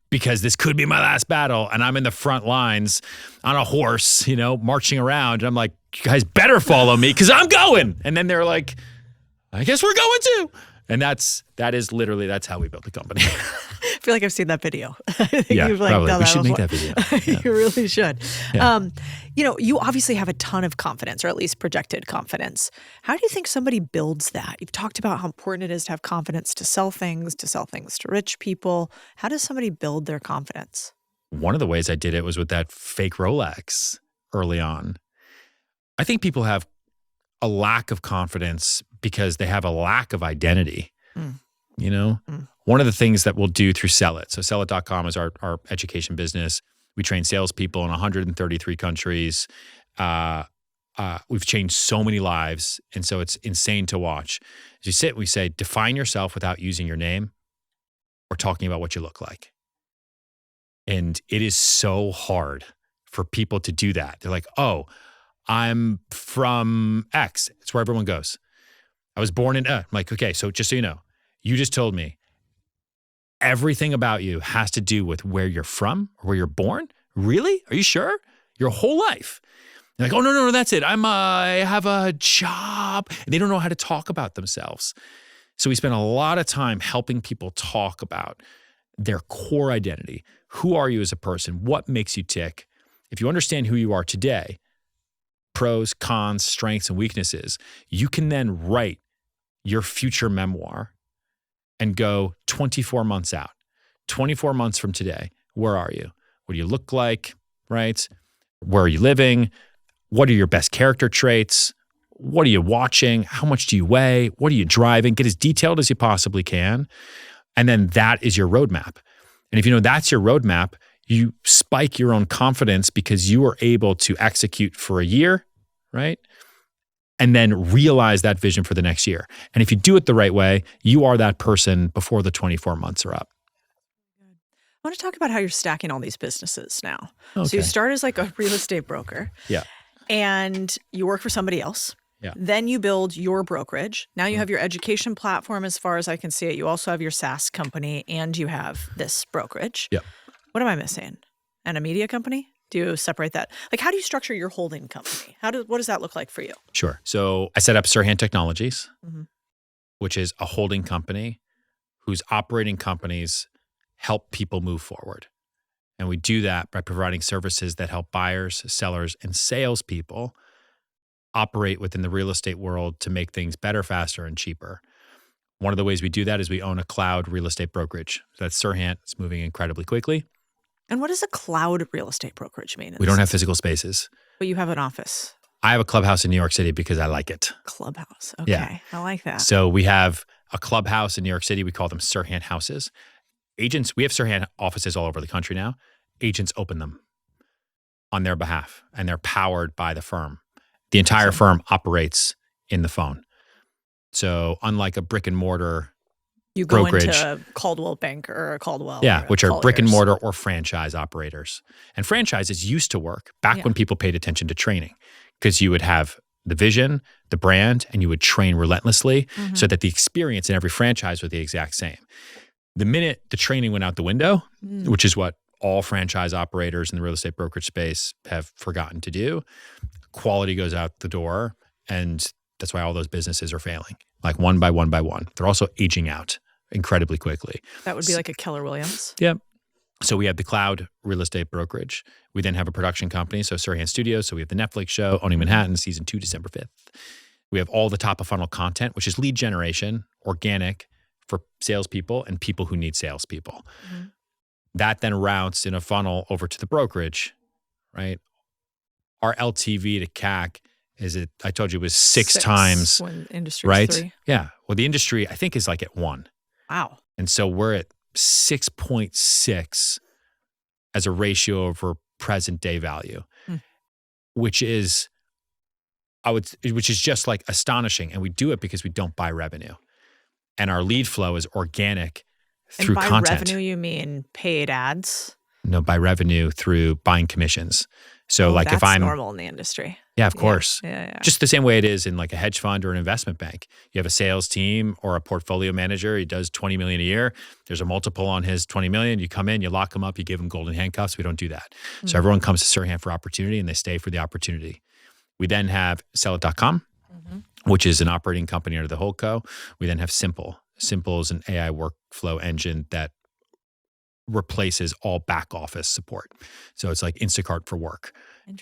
because this could be my last battle, and I'm in the front lines on a horse, marching around, and I'm like, you guys better follow me because I'm going. And then they're like, I guess we're going too. And that's how we built the company. I feel like I've seen that video. Yeah, probably. We should make that video. Yeah. You really should. Yeah. You obviously have a ton of confidence, or at least projected confidence. How do you think somebody builds that? You've talked about how important it is to have confidence to sell things to rich people. How does somebody build their confidence? One of the ways I did it was with that fake Rolex early on. I think people have a lack of confidence because they have a lack of identity. One of the things that we'll do through Sell It. So sellit.com is our education business. We train salespeople in 133 countries. We've changed so many lives. And so it's insane to watch. As you sit, we say, define yourself without using your name or talking about what you look like. And it is so hard for people to do that. They're like, oh, I'm from X. It's where everyone goes. I was born in, I'm like, okay, so just so you know, you just told me everything about you has to do with where you're from or where you're born? Really? Are you sure? Your whole life? They're like, oh, no, that's it. I have a job. And they don't know how to talk about themselves. So we spend a lot of time helping people talk about their core identity. Who are you as a person? What makes you tick? If you understand who you are today, pros, cons, strengths, and weaknesses, you can then write your future memoir and go 24 months out. 24 months from today, where are you? What do you look like, right? Where are you living? What are your best character traits? What are you watching? How much do you weigh? What are you driving? Get as detailed as you possibly can. And then that is your roadmap. And if you know that's your roadmap, you spike your own confidence because you are able to execute for a year, right? And then realize that vision for the next year. And if you do it the right way, you are that person before the 24 months are up. I want to talk about how you're stacking all these businesses now. Okay. So you start as like a real estate broker. Yeah. And you work for somebody else. Yeah. Then you build your brokerage. Now you have your education platform as far as I can see it. You also have your SaaS company and you have this brokerage. Yeah. What am I missing? And a media company? Do you separate that? Like, how do you structure your holding company? What does that look like for you? Sure. So I set up Serhant Technologies, which is a holding company whose operating companies help people move forward. And we do that by providing services that help buyers, sellers, and salespeople operate within the real estate world to make things better, faster, and cheaper. One of the ways we do that is we own a cloud real estate brokerage. So that's Serhant. It's moving incredibly quickly. And what does a cloud real estate brokerage mean? We don't have physical spaces. But you have an office. I have a clubhouse in New York City because I like it. Clubhouse. Okay. Yeah. I like that. So we have a clubhouse in New York City. We call them Serhant houses. Agents, we have Serhant offices all over the country now. Agents open them on their behalf, and they're powered by the firm. The entire firm operates in the phone. So unlike a brick and mortar you go brokerage, into Caldwell Bank or a Caldwell. Yeah, which are Colliers. brick and mortar or franchise operators. And franchises used to work back when people paid attention to training, because you would have the vision, the brand, and you would train relentlessly so that the experience in every franchise was the exact same. The minute the training went out the window, which is what all franchise operators in the real estate brokerage space have forgotten to do, quality goes out the door and That's why all those businesses are failing, like one by one by one. They're also aging out incredibly quickly. That would be like a Keller Williams. Yep. So we have the cloud real estate brokerage. We then have a production company, so Serhant Studios. So we have the Netflix show, Owning Manhattan, season 2, December 5th. We have all the top of funnel content, which is lead generation, organic for salespeople and people who need salespeople. Mm-hmm. That then routes in a funnel over to the brokerage, right? Our LTV to CAC I told you, was six times. When industry right? is 3. Yeah. Well, the industry, I think, is like at 1. Wow. And so we're at 6.6 as a ratio over present day value, which is just like astonishing. And we do it because we don't buy revenue. And our lead flow is organic through content. And by revenue, you mean paid ads? No, by revenue through buying commissions. So like if I'm normal in the industry. Yeah, of course. Yeah. Just the same way it is in like a hedge fund or an investment bank. You have a sales team or a portfolio manager. He does $20 million a year. There's a multiple on his $20 million. You come in, you lock him up, you give him golden handcuffs. We don't do that. Mm-hmm. So everyone comes to Serhant for opportunity and they stay for the opportunity. We then have sellit.com, which is an operating company under the holdco. We then have Simple. Simple is an AI workflow engine that replaces all back office support. So it's like Instacart for work.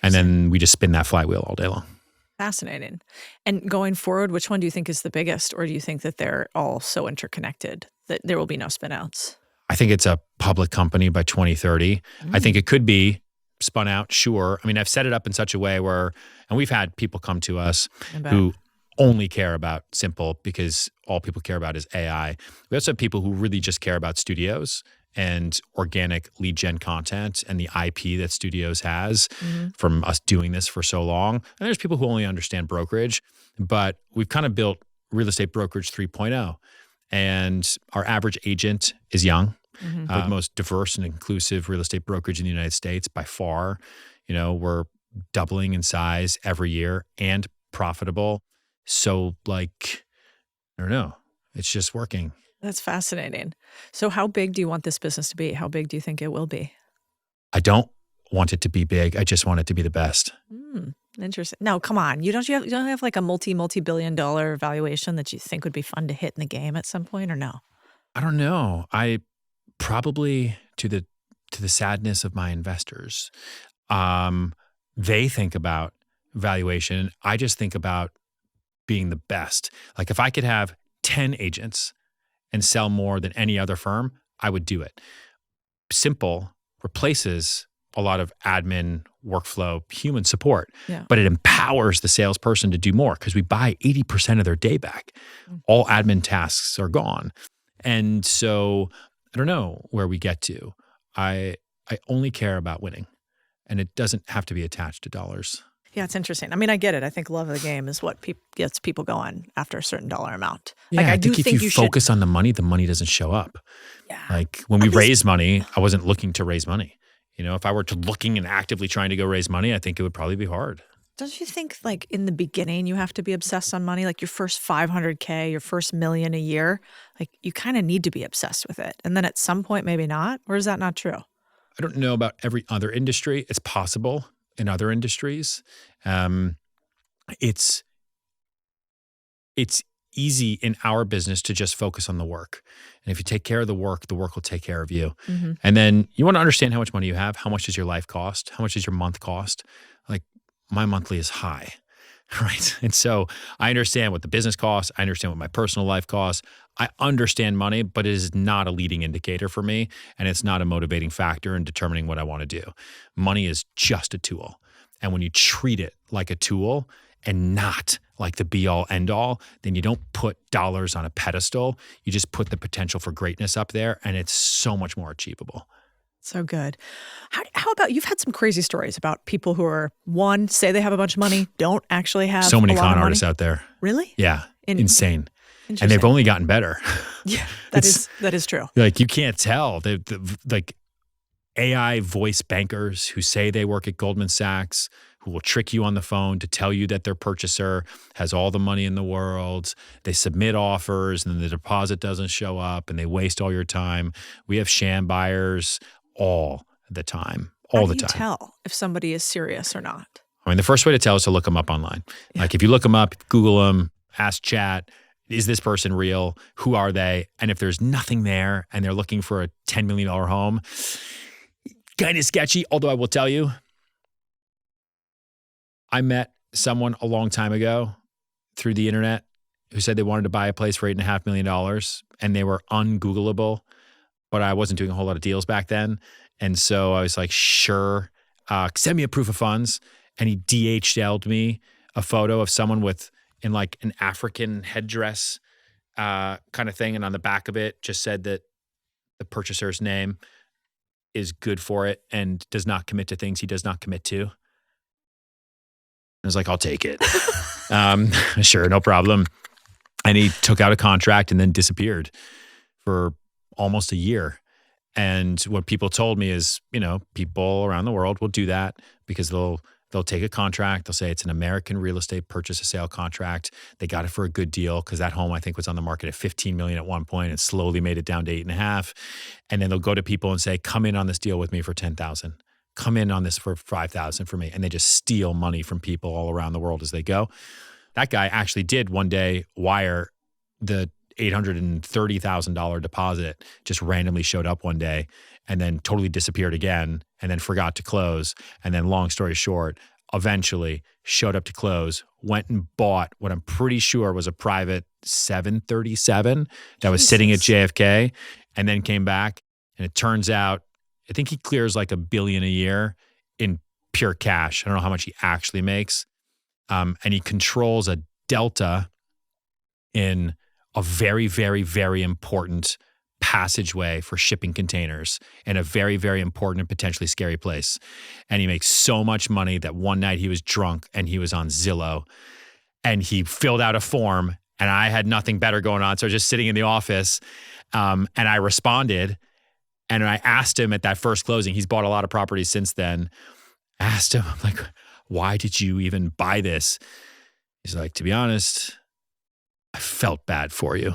And then we just spin that flywheel all day long. Fascinating. And going forward, which one do you think is the biggest? Or do you think that they're all so interconnected that there will be no spin-outs? I think it's a public company by 2030. I think it could be spun out, sure. I mean, I've set it up in such a way where, and we've had people come to us who only care about Simple because all people care about is AI. We also have people who really just care about studios and organic lead gen content and the IP that studios has from us doing this for so long. And there's people who only understand brokerage, but we've kind of built real estate brokerage 3.0. And our average agent is young. We're the most diverse and inclusive real estate brokerage in the United States by far. You know, we're doubling in size every year and profitable. So like, I don't know, it's just working. That's fascinating. So how big do you want this business to be? How big do you think it will be? I don't want it to be big. I just want it to be the best. Interesting. No, come on. You don't have like a multi-billion dollar valuation that you think would be fun to hit in the game at some point, or no? I don't know. I probably to the sadness of my investors. They think about valuation. I just think about being the best. Like if I could have 10 agents and sell more than any other firm, I would do it. Simple replaces a lot of admin, workflow, human support, but it empowers the salesperson to do more because we buy 80% of their day back. All admin tasks are gone. And so I don't know where we get to. I only care about winning, and it doesn't have to be attached to dollars. Yeah, it's interesting. I mean, I get it. I think love of the game is what gets people going after a certain dollar amount. Yeah, like, I think if you focus on the money doesn't show up. Yeah. Like when we raised money, I wasn't looking to raise money. You know, if I were looking and actively trying to go raise money, I think it would probably be hard. Don't you think like in the beginning you have to be obsessed on money? Like your first 500K, your first $1 million a year, like you kind of need to be obsessed with it. And then at some point, maybe not? Or is that not true? I don't know about every other industry. It's possible in other industries. It's easy in our business to just focus on the work. And if you take care of the work will take care of you. And then you want to understand how much money you have. How much does your life cost? How much does your month cost? Like my monthly is high, right? And so I understand what the business costs. I understand what my personal life costs. I understand money, but it is not a leading indicator for me. And it's not a motivating factor in determining what I want to do. Money is just a tool. And when you treat it like a tool and not like the be-all, end-all, then you don't put dollars on a pedestal. You just put the potential for greatness up there, and it's so much more achievable. So good. How about, you've had some crazy stories about people who are, one, say they have a bunch of money, don't actually have so many a lot con of money. artists out there. Really? Yeah. Insane. And they've only gotten better. Yeah, that is true. Like you can't tell. Like AI voice bankers who say they work at Goldman Sachs, who will trick you on the phone to tell you that their purchaser has all the money in the world. They submit offers and then the deposit doesn't show up and they waste all your time. We have sham buyers all the time. How do you tell if somebody is serious or not? I mean, the first way to tell is to look them up online. Yeah. Like if you look them up, Google them, ask chat, is this person real? Who are they? And if there's nothing there and they're looking for a $10 million home, kind of sketchy. Although I will tell you, I met someone a long time ago through the internet who said they wanted to buy a place for $8.5 million and they were ungoogleable, but I wasn't doing a whole lot of deals back then. And so I was like, sure, send me a proof of funds. And he DHL'd me a photo of someone in like an African headdress kind of thing. And on the back of it just said that the purchaser's name is good for it and does not commit to things he does not commit to. I was like, I'll take it. Sure, no problem. And he took out a contract and then disappeared for almost a year. And what people told me is, people around the world will do that because they'll take a contract. They'll say it's an American real estate purchase and sale contract. They got it for a good deal because that home I think was on the market at $15 million at one point and slowly made it down to 8.5. And then they'll go to people and say, come in on this deal with me for $10,000. Come in on this for $5,000 for me. And they just steal money from people all around the world as they go. That guy actually did one day wire the $830,000 deposit, just randomly showed up one day and then totally disappeared again and then forgot to close. And then long story short, eventually showed up to close, went and bought what I'm pretty sure was a private 737 that was sitting at JFK and then came back. And it turns out, I think he clears like $1 billion a year in pure cash. I don't know how much he actually makes. And he controls a delta in a very, very, very important passageway for shipping containers in a very, very important and potentially scary place. And he makes so much money that one night he was drunk and he was on Zillow and he filled out a form and I had nothing better going on. So I was just sitting in the office and I responded and I asked him at that first closing, he's bought a lot of properties since then. I asked him, I'm like, why did you even buy this? He's like, to be honest, I felt bad for you.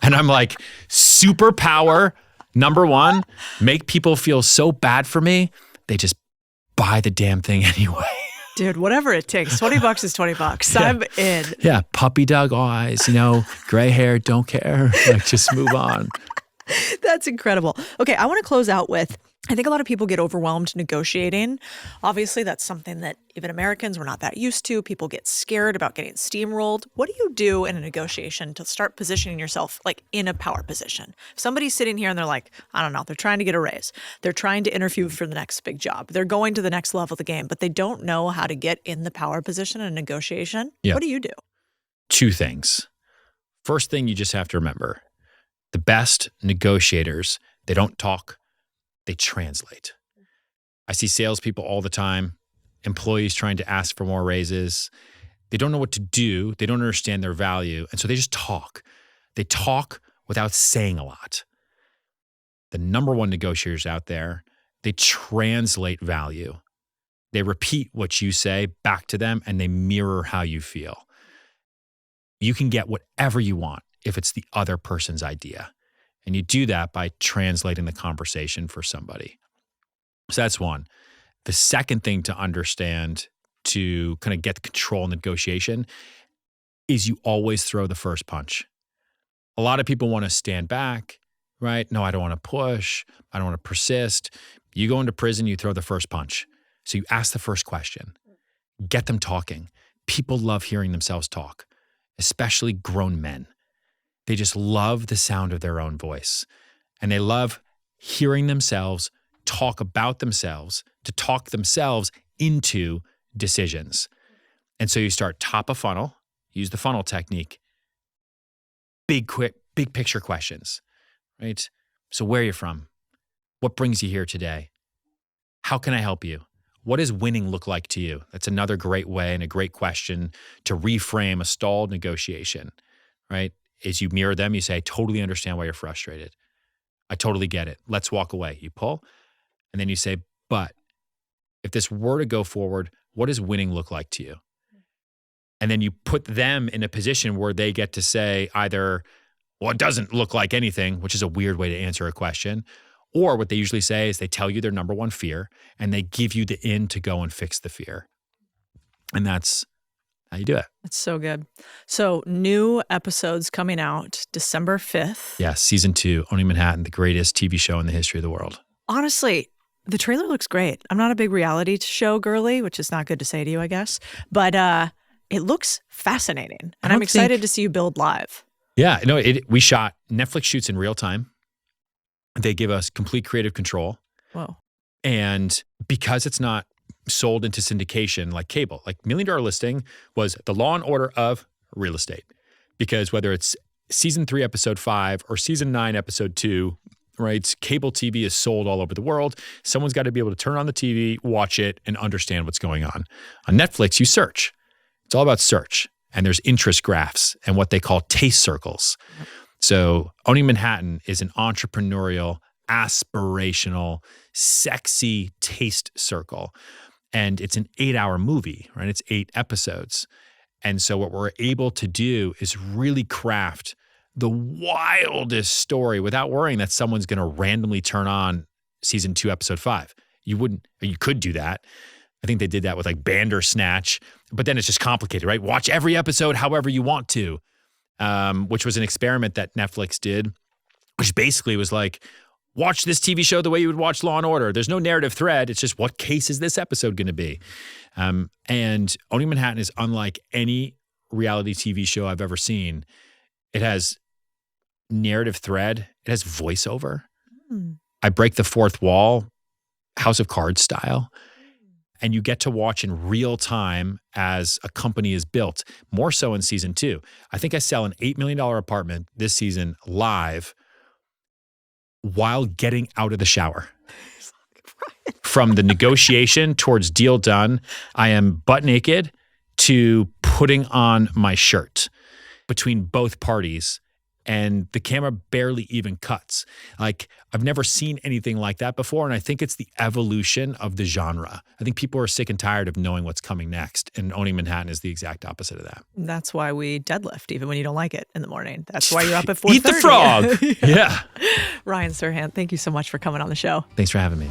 And I'm like, superpower, number one, make people feel so bad for me, they just buy the damn thing anyway. Dude, whatever it takes. $20 is $20. Yeah. I'm in. Yeah, puppy dog eyes, gray hair, don't care. Like, just move on. That's incredible. Okay, I want to close out with, I think a lot of people get overwhelmed negotiating. Obviously, that's something that even Americans, we're not that used to. People get scared about getting steamrolled. What do you do in a negotiation to start positioning yourself like in a power position? If somebody's sitting here and they're like, I don't know, they're trying to get a raise. They're trying to interview for the next big job. They're going to the next level of the game, but they don't know how to get in the power position in a negotiation. Yeah. What do you do? Two things. First thing you just have to remember, the best negotiators, they don't talk. They translate. I see salespeople all the time, employees trying to ask for more raises. They don't know what to do. They don't understand their value. And so they just talk. They talk without saying a lot. The number one negotiators out there, they translate value. They repeat what you say back to them and they mirror how you feel. You can get whatever you want if it's the other person's idea. And you do that by translating the conversation for somebody. So that's one. The second thing to understand to kind of get control in the negotiation is you always throw the first punch. A lot of people want to stand back, right? No, I don't want to push. I don't want to persist. You go into prison, you throw the first punch. So you ask the first question. Get them talking. People love hearing themselves talk, especially grown men. They just love the sound of their own voice. And they love hearing themselves talk about themselves, to talk themselves into decisions. And so you start top of funnel, use the funnel technique, big picture questions, right? So where are you from? What brings you here today? How can I help you? What does winning look like to you? That's another great way and a great question to reframe a stalled negotiation, right? Is you mirror them, you say, I totally understand why you're frustrated. I totally get it. Let's walk away. You pull, and then you say, but if this were to go forward, what does winning look like to you? And then you put them in a position where they get to say either, well, it doesn't look like anything, which is a weird way to answer a question, Or what they usually say is they tell you their number one fear and they give you the in to go and fix the fear. And that's how you do it. It's so good. So new episodes coming out December 5th. Yeah, season 2, Owning Manhattan, the greatest TV show in the history of the world. Honestly, the trailer looks great. I'm not a big reality show girly, which is not good to say to you, I guess. But it looks fascinating. And I'm excited to see you build live. Yeah, no, we shot, Netflix shoots in real time. They give us complete creative control. Whoa. And because it's not sold into syndication like cable, like $1 Million Listing was the Law and Order of real estate. Because whether it's season 3, episode 5 or season 9, episode 2, right? Cable TV is sold all over the world. Someone's got to be able to turn on the TV, watch it, and understand what's going on. On Netflix, you search. It's all about search. And there's interest graphs and what they call taste circles. So Owning Manhattan is an entrepreneurial, aspirational, sexy taste circle. And it's an 8-hour movie, right? It's 8 episodes. And so what we're able to do is really craft the wildest story without worrying that someone's going to randomly turn on season 2, episode 5. You could do that. I think they did that with like Bandersnatch, but then it's just complicated, right? Watch every episode however you want to, which was an experiment that Netflix did, which basically was like, watch this TV show the way you would watch Law & Order. There's no narrative thread. It's just, what case is this episode going to be? And Owning Manhattan is unlike any reality TV show I've ever seen. It has narrative thread. It has voiceover. I break the fourth wall, House of Cards style. And you get to watch in real time as a company is built, more so in season 2. I think I sell an $8 million apartment this season live while getting out of the shower. From the negotiation towards deal done, I am butt naked to putting on my shirt between both parties. And the camera barely even cuts. Like, I've never seen anything like that before. And I think it's the evolution of the genre. I think people are sick and tired of knowing what's coming next. And Owning Manhattan is the exact opposite of that. That's why we deadlift, even when you don't like it in the morning. That's why you're up at 4:30. Eat the frog. Yeah. Ryan Serhant, thank you so much for coming on the show. Thanks for having me.